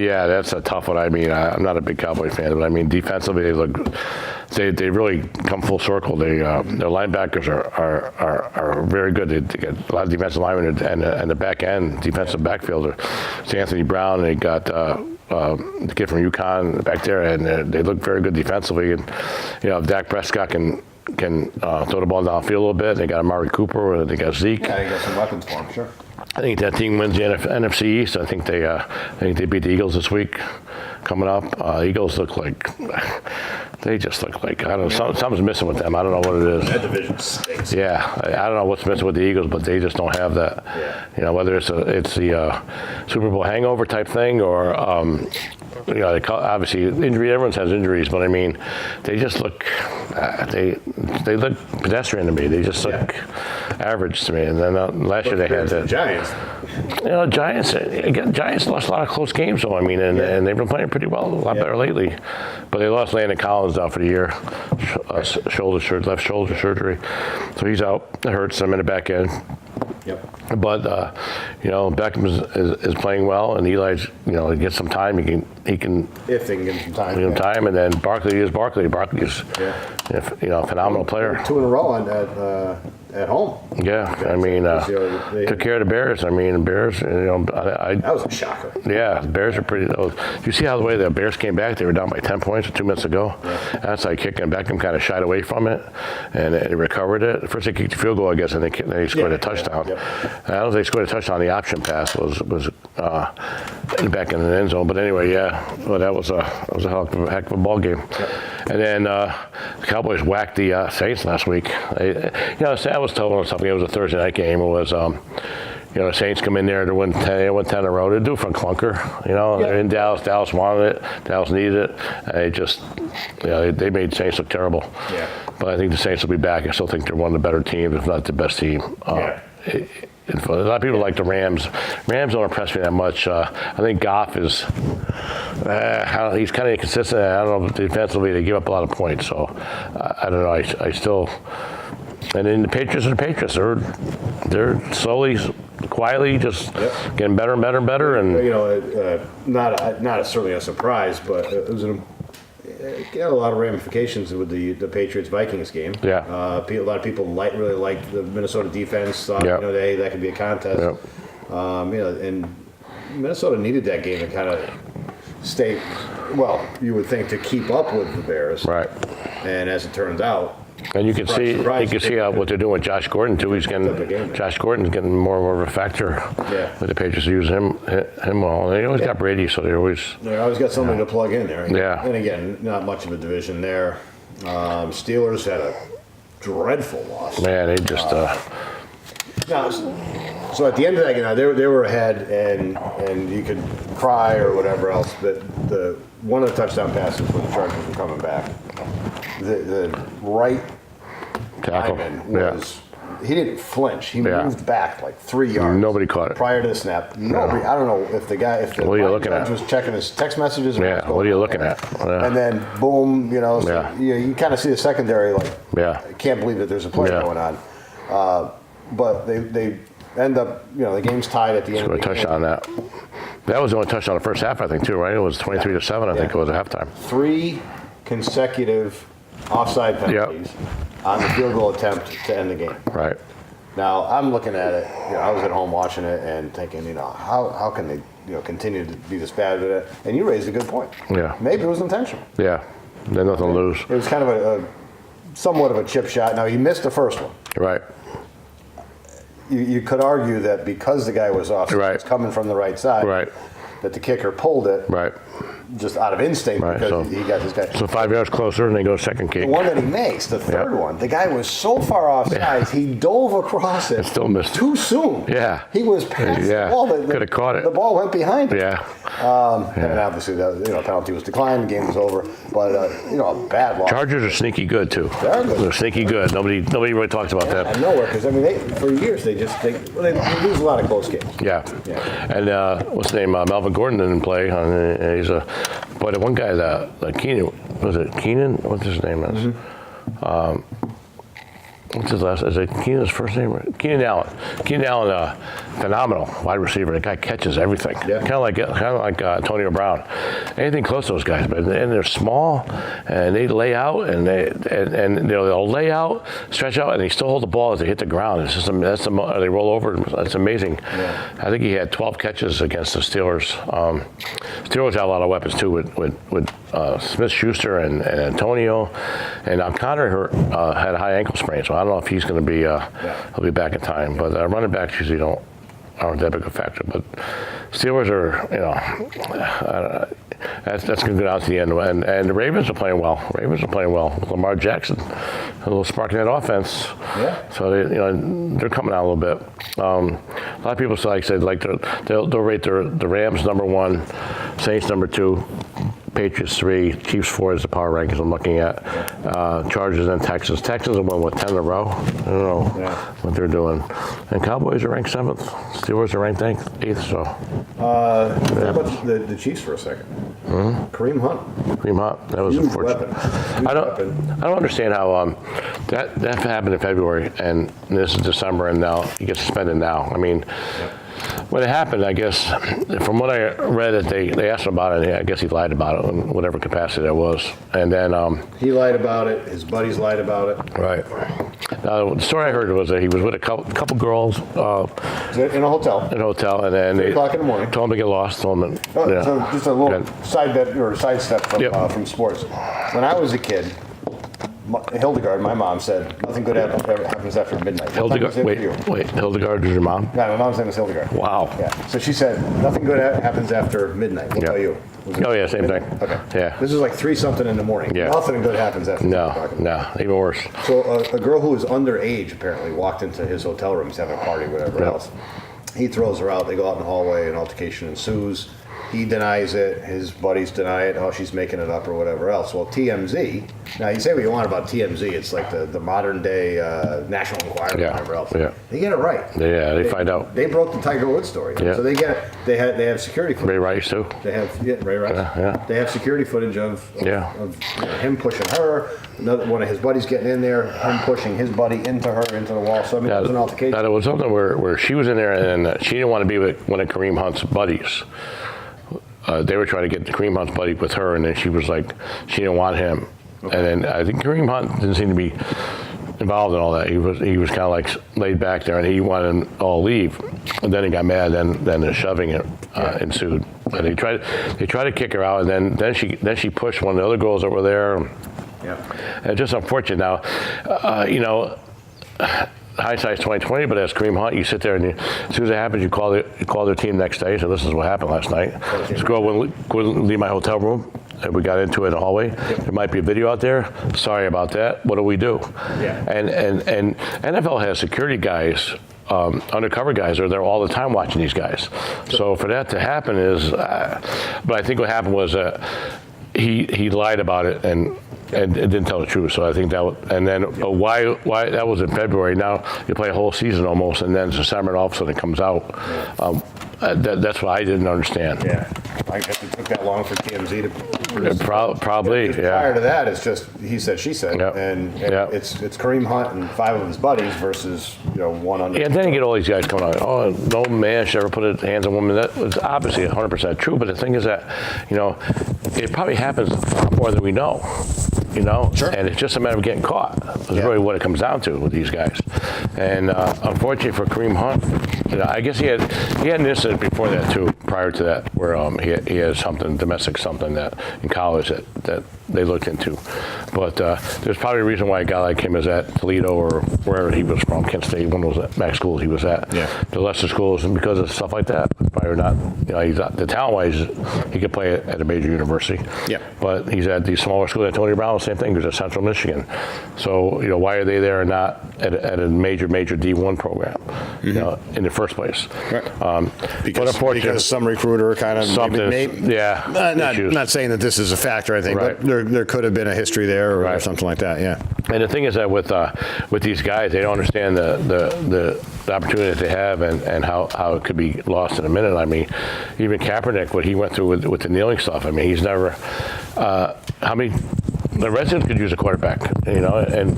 Yeah, that's a tough one. I mean, I'm not a big Cowboy fan, but I mean, defensively, they really come full circle. Their linebackers are very good. They get a lot of defensive linemen and the back end defensive backfielder. It's Anthony Brown. And they got the kid from UConn back there, and they look very good defensively. And if Dak Prescott can throw the ball downfield a little bit, they got Amari Cooper, they got Zeke. Yeah, they got some weapons for him, sure. I think that team wins the NFC East. I think they beat the Eagles this week. Coming up, Eagles look like I don't know. Something's missing with them. I don't know what it is. That division stinks. Yeah, I don't know what's missing with the Eagles, but they just don't have that. Yeah. Whether it's the Super Bowl hangover type thing or obviously injury. Everyone has injuries, but I mean, they just look they look pedestrian to me. They just look average to me. And then last year they had the Giants. Giants lost a lot of close games, though. I mean, and they've been playing pretty well, a lot better lately. But they lost Landon Collins out for the year, left shoulder surgery, so he's out. It hurts them in the back end. Yep. But Beckham is playing well, and Eli's he gets some time. He can if they can get him some time. Give him time, and then Barkley is Barkley. Barkley's a phenomenal player. 2 in a row at home. Yeah, I mean, took care of the Bears. I mean, the Bears. That was a shocker. Yeah, the Bears are pretty. You see how the way the Bears came back? They were down by 10 points 2 minutes ago. Yeah. That's like kicking. Beckham kind of shied away from it, and they recovered it. First they kicked the field goal, I guess, and they scored a touchdown. Yep. I don't know if they scored a touchdown. The option pass was back in the end zone. But anyway, well, that was a heck of a ball game. Yep. And then the Cowboys whacked the Saints last week. I was told on something. It was a Thursday night game. It was. The Saints come in there to win 10 in a row. They do it from clunker. They're in Dallas. Dallas wanted it. Dallas needed it. And they just, they made the Saints look terrible. Yeah. But I think the Saints will be back. I still think they're one of the better teams, if not the best team. A lot of people like the Rams. Rams don't impress me that much. I think Goff is, he's kind of inconsistent. I don't know if defensively they give up a lot of points. So I don't know. I still, and then the Patriots are the Patriots. They're slowly, quietly just getting better and better and better. And not certainly a surprise, but it was it had a lot of ramifications with the Patriots-Vikings game. Yeah. A lot of people really liked the Minnesota defense. Thought that could be a contest. Yep. And Minnesota needed that game to kind of stay. Well, you would think to keep up with the Bears. Right. And as it turns out. And you can see what they're doing with Josh Gordon too. Josh Gordon's getting more of a factor. Yeah. With the Patriots use him well. They always got Brady, so they always got somebody to plug in there. Yeah. And again, not much of a division there. Steelers had a dreadful loss. Man, they just. So at the end of that game, they were ahead, and you could cry or whatever else. But one of the touchdown passes when the Chargers were coming back, the right tackle was. He didn't flinch. He moved back like 3 yards. Nobody caught it prior to the snap. Nobody. I don't know if the judge was checking his text messages. Yeah. What are you looking at? Yeah. And then boom, you kind of see the secondary I can't believe that there's a play going on. But they end up, the game's tied at the end of the game. Touchdown that. That was the only touchdown in the first half, I think, too, right? It was 23-7, I think it was at halftime. 3 consecutive offside penalties on the field goal attempt to end the game. Right. Now, I'm looking at it, I was at home watching it and thinking, how can they, continue to be this bad at it? And you raised a good point. Yeah. Maybe it was intentional. Yeah. There's nothing to lose. It was kind of a somewhat of a chip shot. Now, he missed the first one. Right. You could argue that because the guy was off, right, coming from the right side, right, that the kicker pulled it, right, just out of instinct, right, because he got this guy. So 5 yards closer, and they go second kick. The one that he makes, the third one, the guy was so far offside, he dove across it. And still missed too soon. Yeah, he was past the ball. Could have caught it. The ball went behind him. Yeah. And obviously, the penalty was declined. The game was over. But a bad loss. Chargers are sneaky good too. They're good. They're sneaky good. Nobody really talks about that. I know, because for years they lose a lot of close games. Yeah. And what's his name? Melvin Gordon didn't play. He's the one guy that Keenan, was it Keenan? What's his name? Mm-hmm. What's his last? Is it Keenan's first name? Keenan Allen. Keenan Allen, phenomenal wide receiver. The guy catches everything. Yeah. Kind of like Antonio Brown. Anything close to those guys, but they're small and they lay out and they'll lay out, stretch out, and they still hold the ball as they hit the ground. It's just they roll over. It's amazing. Yeah. I think he had 12 catches against the Steelers. Steelers have a lot of weapons too with Smith-Schuster and Antonio, and Connor had a high ankle sprain, so I don't know if he's going to be he'll be back in time. But running backs usually aren't that big a factor. But Steelers are that's going to go down to the end. And the Ravens are playing well. Lamar Jackson, a little spark in that offense. Yeah. So they're coming out a little bit. A lot of people say they'll rate the Rams number 1, Saints number 2. Patriots 3, Chiefs 4 is the power rankings I'm looking at. Chargers and Texans. Texans have won, 10 in a row? I don't know what they're doing. And Cowboys are ranked 7th. Steelers are ranked 8th, so. How about the Chiefs for a second? Kareem Hunt. Kareem Hunt, that was unfortunate. I don't understand how that happened in February, and this is December, and now he gets suspended now. I mean, when it happened, I guess, from what I read, that they asked him about it, and I guess he lied about it in whatever capacity that was. And then he lied about it. His buddies lied about it. Right. The story I heard was that he was with a couple girls in a hotel. In a hotel, and then 3 o'clock in the morning. Told him to get lost. Told him. So just a little sidestep from sports. When I was a kid, Hildegard, my mom, said nothing good ever happens after midnight. Hildegard, wait, Hildegard is your mom? Yeah, my mom's name is Hildegard. Wow. Yeah. So she said nothing good happens after midnight. What about you? Oh yeah, same midnight? thing. Okay. Yeah. This is like 3-something in the morning. Yeah. Nothing good happens after. No, even worse. So a girl who was underage apparently walked into his hotel room, he's having a party, whatever else. He throws her out. They go out in the hallway. An altercation ensues. He denies it. His buddies deny it. Oh, she's making it up or whatever else. Well, TMZ. Now, you say what you want about TMZ. It's like the modern day National Enquirer or whatever else. Yeah. They get it right. Yeah, they find out. They broke the Tiger Woods story. Yeah. So they get it. They have security footage. Ray Rice too. They have Ray Rice. Yeah. They have security footage of him pushing her. One of his buddies getting in there. Him pushing his buddy into her into the wall. So I mean, it was an altercation. Now, there was something where she was in there and she didn't want to be with one of Kareem Hunt's buddies. They were trying to get Kareem Hunt's buddy with her, and then she was like, she didn't want him. Okay. And then I think Kareem Hunt didn't seem to be involved in all that. He was kind of like laid back there, and he wanted them all to leave. And then he got mad. Then the shoving ensued. And they tried to kick her out, and then she pushed one of the other girls that were there. Yeah. And it's just unfortunate. Now, hindsight's 20/20, but as Kareem Hunt, you sit there and as soon as it happens, you call their team next day. So this is what happened last night. This girl wouldn't leave my hotel room, and we got into it in the hallway. There might be a video out there. Sorry about that. What do we do? Yeah. And NFL has security guys. Undercover guys are there all the time watching these guys. So for that to happen but I think what happened was he lied about it and didn't tell the truth. So I think and then why that was in February. Now you play a whole season almost, and then it's December, and all of a sudden it comes out. That's what I didn't understand. Yeah, I guess it took that long for TMZ to produce. Probably. Prior to that, it's just he said, she said, and it's Kareem Hunt and 5 of his buddies versus one under. Yeah, and then you get all these guys coming out. Oh, no man should ever put his hands on a woman. That was obviously 100% true. But the thing is that it probably happens more than we know. Sure. And it's just a matter of getting caught. That's really what it comes down to with these guys. And unfortunately for Kareem Hunt, I guess he had an incident before that too, prior to that, where he had domestic something that in college that they looked into. But there's probably a reason why a guy like him is at Toledo or wherever he was from, Kent State, one of those MAC schools he was at, the lesser schools, and because of stuff like that. Probably not, he's not, the talent-wise, he could play at a major university. Yeah. But he's at these smaller schools. At Tony Brown, same thing. He was at Central Michigan. So why are they there and not at a major D1 program? In the first place. Right. Because some recruiter kind of not saying that this is a factor, I think, but there could have been a history there or something like that. Yeah. And the thing is that with these guys, they don't understand the opportunity that they have and how it could be lost in a minute. I mean, even Kaepernick, what he went through with the kneeling stuff. I mean, he's never. The Redskins could use a quarterback, and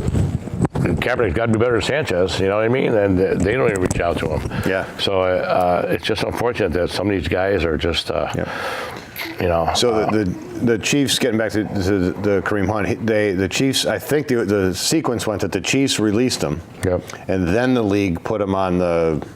Kaepernick's got to be better than Sanchez, you know what I mean? And they don't even reach out to him. Yeah. So it's just unfortunate that some of these guys are just, So the Chiefs, getting back to the Kareem Hunt, the Chiefs, I think the sequence went that the Chiefs released him, and then the league put him on the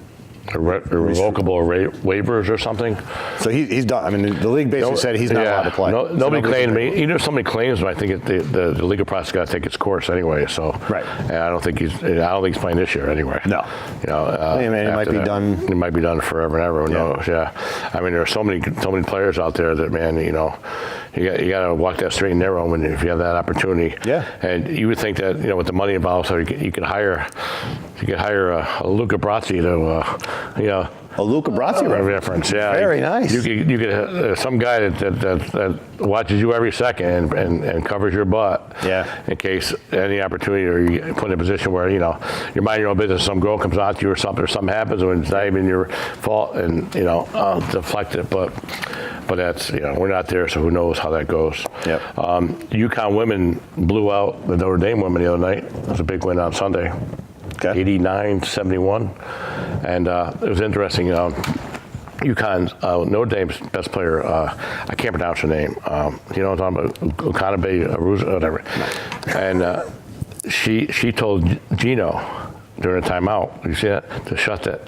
irrevocable waivers or something. So he's done. I mean, the league basically said he's not allowed to play. Nobody claimed me. Even if somebody claims him, I think the legal process got to take its course anyway. So and I don't think he's playing this year anyway. No. It might be done. It might be done forever and ever. Who knows? Yeah. I mean, there are so many players out there that, man, you got to walk that straight and narrow if you have that opportunity. Yeah. And you would think that with the money involved, so you could hire you could hire a Luca Brasi to, A Luca Brasi reference. Yeah, very nice. You could some guy that watches you every second and covers your butt. Yeah. In case any opportunity, or you put in a position where you're minding your own business, some girl comes on to you or something happens when it's not even your fault, and deflect it. But that's we're not there, so who knows how that goes. Yep. UConn women blew out the Notre Dame women the other night. It was a big win on Sunday. Okay. 89-71, and it was interesting. UConn's Notre Dame's best player, I can't pronounce her name. You know what I'm talking about? Ukanabe, Aruza, whatever. And she told Gino during a timeout, you see that, to shut that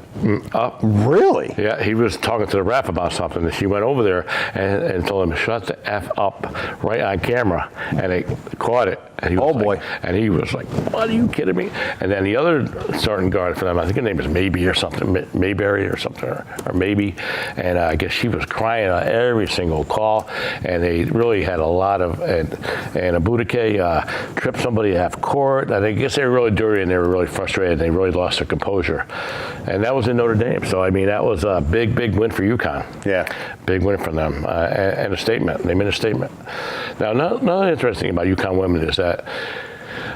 up. Really? Yeah, he was talking to the ref about something, and she went over there and told him, shut the F up, right on camera, and they caught it. And he was boy. And he was like, what, are you kidding me? And then the other starting guard for them, I think her name is Maybe or something, Mayberry or something, or Maybe, and I guess she was crying on every single call, and they really had a lot of, and Abudike tripped somebody half court. I guess they were really dirty, and they were really frustrated. They really lost their composure, and that was in Notre Dame. So I mean, that was a big win for UConn. Yeah, big win from them, and a statement. They made a statement. Now, another interesting about UConn women is that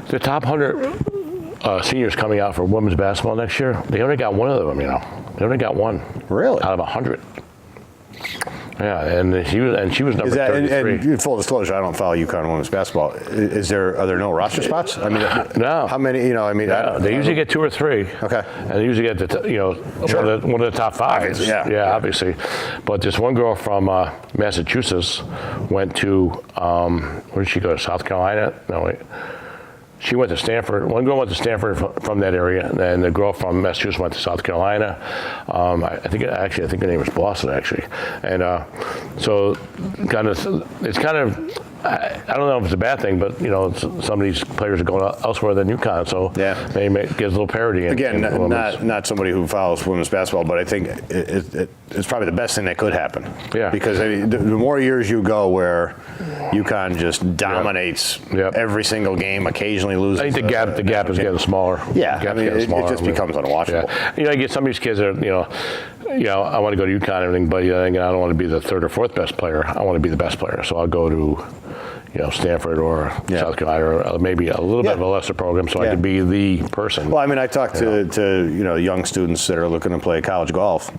the top 100 seniors coming out for women's basketball next year, they only got one of them. They only got one. Really? Out of 100. Yeah, and she was number 33. And full disclosure, I don't follow UConn women's basketball. Are there no roster spots? I mean, no. How many? They usually get 2 or 3. Okay. And they usually get one of the top 5. Yeah, obviously. But this one girl from Massachusetts went to where did she go? South Carolina? No, wait. She went to Stanford. One girl went to Stanford from that area, and the girl from Massachusetts went to South Carolina. I think her name was Boston, actually. And so it's kind of, I don't know if it's a bad thing, but some of these players are going elsewhere than UConn, so they get a little parity. Again, not somebody who follows women's basketball, but I think it's probably the best thing that could happen. Yeah. Because the more years you go where UConn just dominates every single game, occasionally loses. I think the gap is getting smaller. Yeah, it just becomes unwatchable. Yeah. You get some of these kids that I want to go to UConn and everything, but I don't want to be the 3rd or 4th best player. I want to be the best player, so I'll go to Stanford or South Carolina, or maybe a little bit of a lesser program, so I could be the person. Well, I mean, I talk to young students that are looking to play college golf,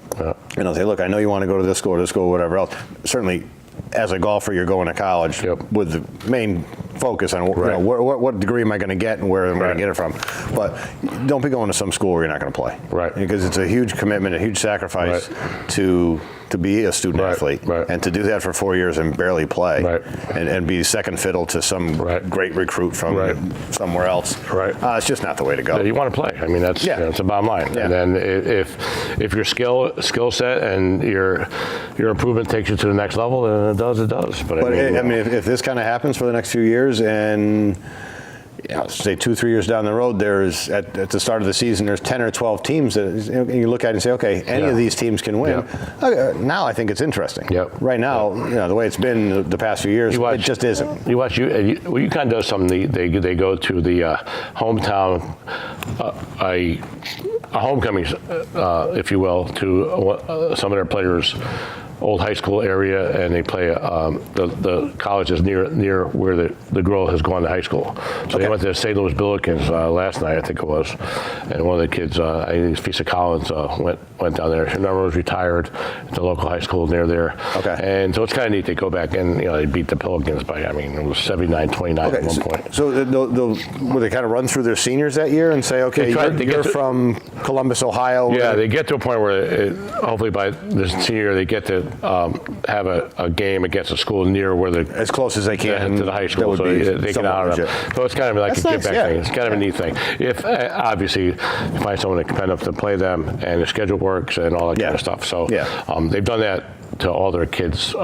and I'll say, look, I know you want to go to this school, whatever else. Certainly, as a golfer, you're going to college with the main focus on what degree am I going to get and where am I going to get it from. But don't be going to some school where you're not going to play. Right. Because it's a huge commitment, a huge sacrifice to be a student athlete. Right. And to do that for 4 years and barely play. Right. And be second fiddle to some great recruit from somewhere else. Right. It's just not the way to go. You want to play. I mean, that's the bottom line. Yeah. And then if your skill set and your improvement takes you to the next level, then it does. But I mean, if this kind of happens for the next few years, and say 2-3 years down the road, there's at the start of the season, there's 10 or 12 teams that you look at and say, okay, any of these teams can win. Now I think it's interesting. Right now, the way it's been the past few years, it just isn't. UConn does something. They go to the hometown, a homecoming, if you will, to some of their players' old high school area, and they play the college is near where the girl has gone to high school. So they went to St. Louis Billikens last night, I think it was, and one of the kids, I think Fisa Collins, went down there. Her number was retired at the local high school near there. And so it's kind of neat. They go back and they beat the Billikens by, it was 79-29 at one point. So will they kind of run through their seniors that year and say, okay, you're from Columbus, Ohio? Yeah, they get to a point where hopefully by this senior year they get to have a game against a school near where as close as they can to the high school, so they can honor them. So it's kind of like a get back thing. It's kind of a neat thing. If obviously you find someone that can enough to play them and the schedule works and all that kind of stuff. So they've done that to all their kids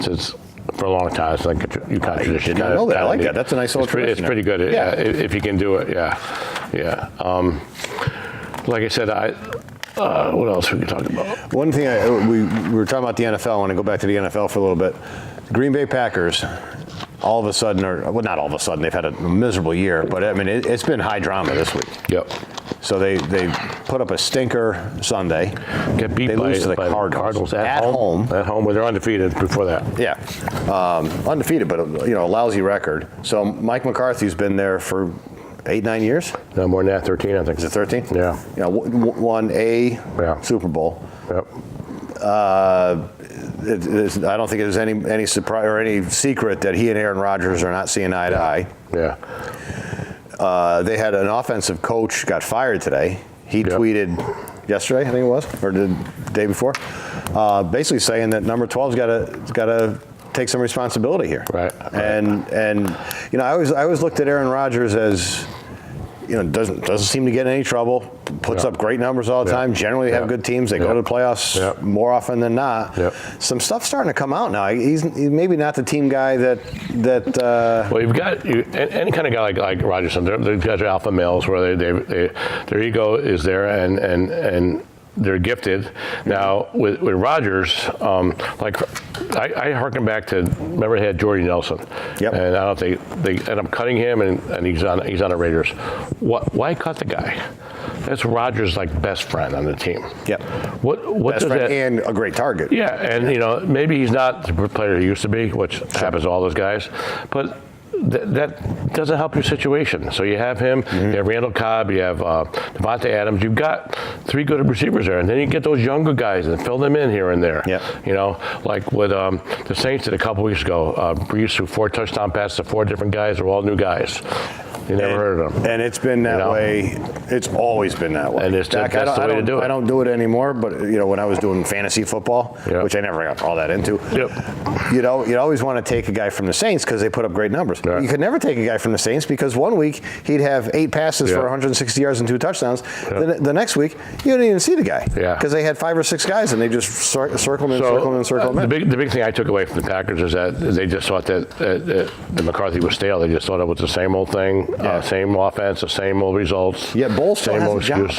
since. For a long time, it's like you kind of tradition. I like that. That's a nice little tradition. It's pretty good. If you can do it. Like I said, what else we can talk about? One thing we were talking about the NFL. I want to go back to the NFL for a little bit. The Green Bay Packers, all of a sudden, not all of a sudden, they've had a miserable year, but I mean, it's been high drama this week. So they put up a stinker Sunday. Get beat they lose to the Cardinals at home. At home, where they're undefeated before that. Yeah, undefeated, but a lousy record. So Mike McCarthy's been there for 8-9 years. No, more than that, 13, I think. Is it 13? Yeah. Won a Super Bowl. Yep. I don't think there's any surprise or any secret that he and Aaron Rodgers are not seeing eye to eye. Yeah. They had an offensive coach got fired today. He tweeted yesterday, I think it was, or the day before, basically saying that number 12's got to take some responsibility here. Right. And I always looked at Aaron Rodgers as doesn't seem to get in any trouble. Puts up great numbers all the time. Generally have good teams. They go to the playoffs more often than not. Some stuff's starting to come out now. He's maybe not the team guy that. Well, you've got any kind of guy like Rodgers. These guys are alpha males where their ego is there and they're gifted. Now with Rodgers, I harken back to, remember he had Jordy Nelson. Yep. And I don't think they end up cutting him, and he's on the Raiders. Why cut the guy? That's Rodgers' best friend on the team. Yep. What best does friend that? And a great target. Yeah, and maybe he's not the player he used to be, which happens to all those guys, but. That doesn't help your situation. So you have him, you have Randall Cobb, you have Devontae Adams. You've got 3 good receivers there, and then you get those younger guys and fill them in here and there. Like what the Saints did a couple weeks ago. Brees threw 4 touchdown passes to 4 different guys. They're all new guys. You never heard of them. And it's been that way. It's always been that way. And that's the way to do it. I don't do it anymore, but when I was doing fantasy football, which I never got all that into, you'd always want to take a guy from the Saints because they put up great numbers. Yeah. You could never take a guy from the Saints because one week he'd have 8 passes for 160 yards and 2 touchdowns. The next week, you didn't even see the guy because they had 5 or 6 guys and they just circled him and circled him in. The big thing I took away from the Packers is that they just thought that McCarthy was stale. They just thought it was the same old thing. Same offense, the same old results. Yeah, Bowles still has a job.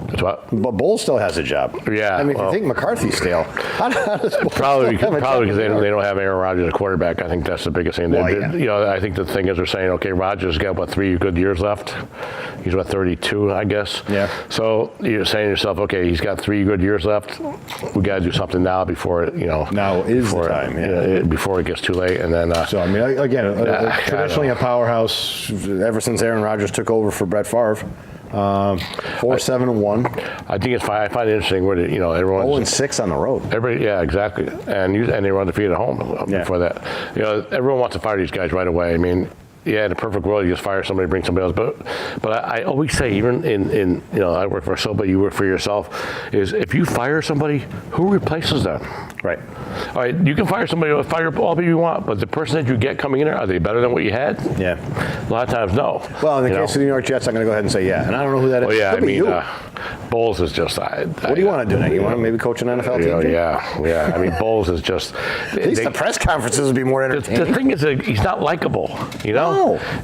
That's what? But Bowles still has a job. Yeah. I mean, if you think McCarthy's stale, how does probably because they don't have Aaron Rodgers as a quarterback. I think that's the biggest thing. I think the thing is they're saying, okay, Rodgers got 3 good years left. He's 32, I guess. Yeah. So you're saying to yourself, okay, he's got 3 good years left. We got to do something now before Now is the time. Before it gets too late, and then. So I mean, again, traditionally a powerhouse ever since Aaron Rodgers took over for Brett Favre. 4-7-1. I think it's fine. I find it interesting where everyone's 0-6 on the road. Exactly, and they were undefeated at home before that. Everyone wants to fire these guys right away. I mean. Yeah, in a perfect world, you just fire somebody, bring somebody else. But I always say, even in I work for somebody, you work for yourself, is if you fire somebody, who replaces them? Right. All right, you can fire somebody, fire all people you want, but the person that you get coming in there, are they better than what you had? Yeah. A lot of times, no. Well, in the case of the New York Jets, I'm going to go ahead and say and I don't know who that is. Well, yeah, I mean, Bowles is just. What do you want to do now? You want to maybe coach an NFL team? Yeah. I mean, Bowles is just. At least the press conferences would be more entertaining. The thing is, he's not likable. No.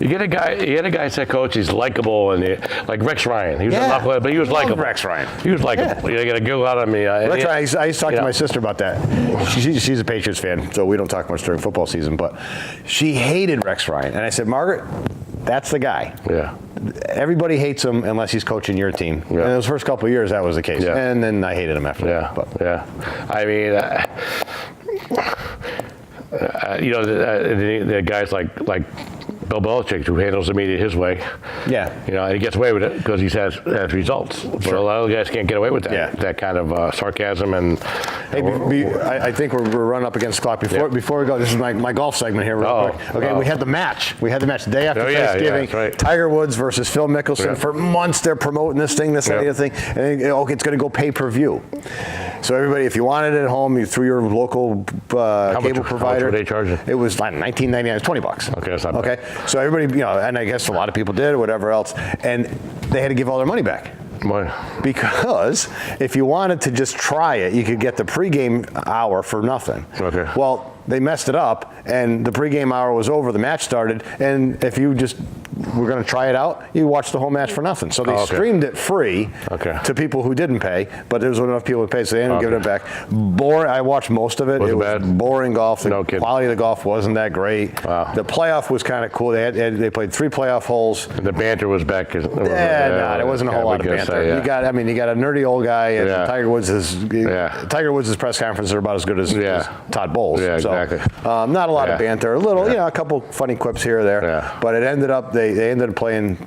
You get a guy as head coach. He's likable, and like Rex Ryan. He was not, but he was likable. Rex Ryan. He was likable. You got to go out on me. Rex Ryan. I used to talk to my sister about that. She's a Patriots fan, so we don't talk much during football season. But she hated Rex Ryan, and I said, Margaret, that's the guy. Yeah. Everybody hates him unless he's coaching your team. Yeah. And in those first couple of years, that was the case. Yeah. And then I hated him after that. But. Yeah. I mean, the guys like Bill Belichick, who handles the media his way. Yeah. And he gets away with it because he has results. But a lot of guys can't get away with that. Yeah. That kind of sarcasm and. Hey, I think we're running up against the clock. Before we go, this is my golf segment here real quick. Okay, we had the match. We had the match the day after Thanksgiving. That's right. Tiger Woods versus Phil Mickelson. For months they're promoting this thing, this and the other thing. And it's going to go pay-per-view. So everybody, if you wanted it at home, you through your local cable provider. How much were they charging? It was like $19.99. It was $20. Okay, that's not bad. So everybody, and I guess a lot of people did or whatever else, and they had to give all their money back. Why? Because if you wanted to just try it, you could get the pregame hour for nothing. Okay. Well, they messed it up, and the pregame hour was over, the match started, and if you just were going to try it out, you watched the whole match for nothing. So they streamed it free to people who didn't pay, but there was enough people who paid, so they ended up giving it back. I watched most of it. It was boring golf. The quality of the golf wasn't that great. Wow. The playoff was kind of cool. They played 3 playoff holes. And the banter was back. There wasn't a whole lot of banter. You got a nerdy old guy, and Tiger Woods' press conferences are about as good as Todd Bowles. Yeah, exactly. So, not a lot of banter. A little, a couple funny quips here or there. Yeah. But it ended up they ended up playing.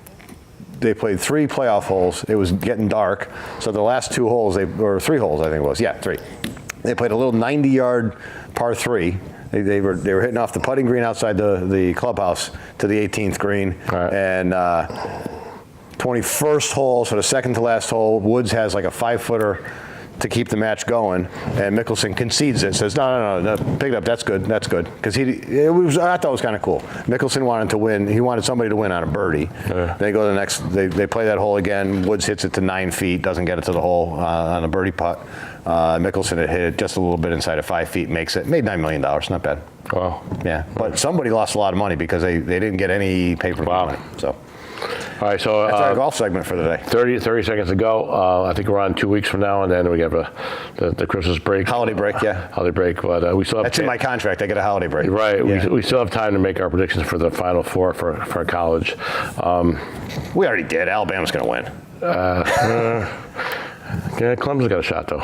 They played 3 playoff holes. It was getting dark, so the last 2 holes, or 3 holes, I think it was. Yeah, 3. They played a little 90-yard par 3. They were hitting off the putting green outside the clubhouse to the 18th green, and 21st hole, so the second to last hole, Woods has like a 5-footer to keep the match going, and Mickelson concedes it, says, no, pick it up, that's good, because I thought it was kind of cool. Mickelson wanted to win, he wanted somebody to win on a birdie. They go to the next, they play that hole again, Woods hits it to 9 feet, doesn't get it to the hole on a birdie putt. Mickelson had hit it just a little bit inside of 5 feet, makes it, made $9 million, not bad. Wow. Yeah, but somebody lost a lot of money because they didn't get any pay-per-view on it, so. All right, so that's our golf segment for today. 30 seconds to go. I think we're on 2 weeks from now, and then we have the Christmas break. Holiday break, yeah. Holiday break, but we still have. That's in my contract. I get a holiday break. Right. Yeah. We still have time to make our predictions for the Final Four for college. We already did. Alabama's going to win. Clemson's got a shot, though.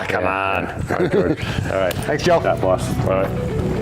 Come on. All right, George. All right. Thanks, Joe. Boss. All right.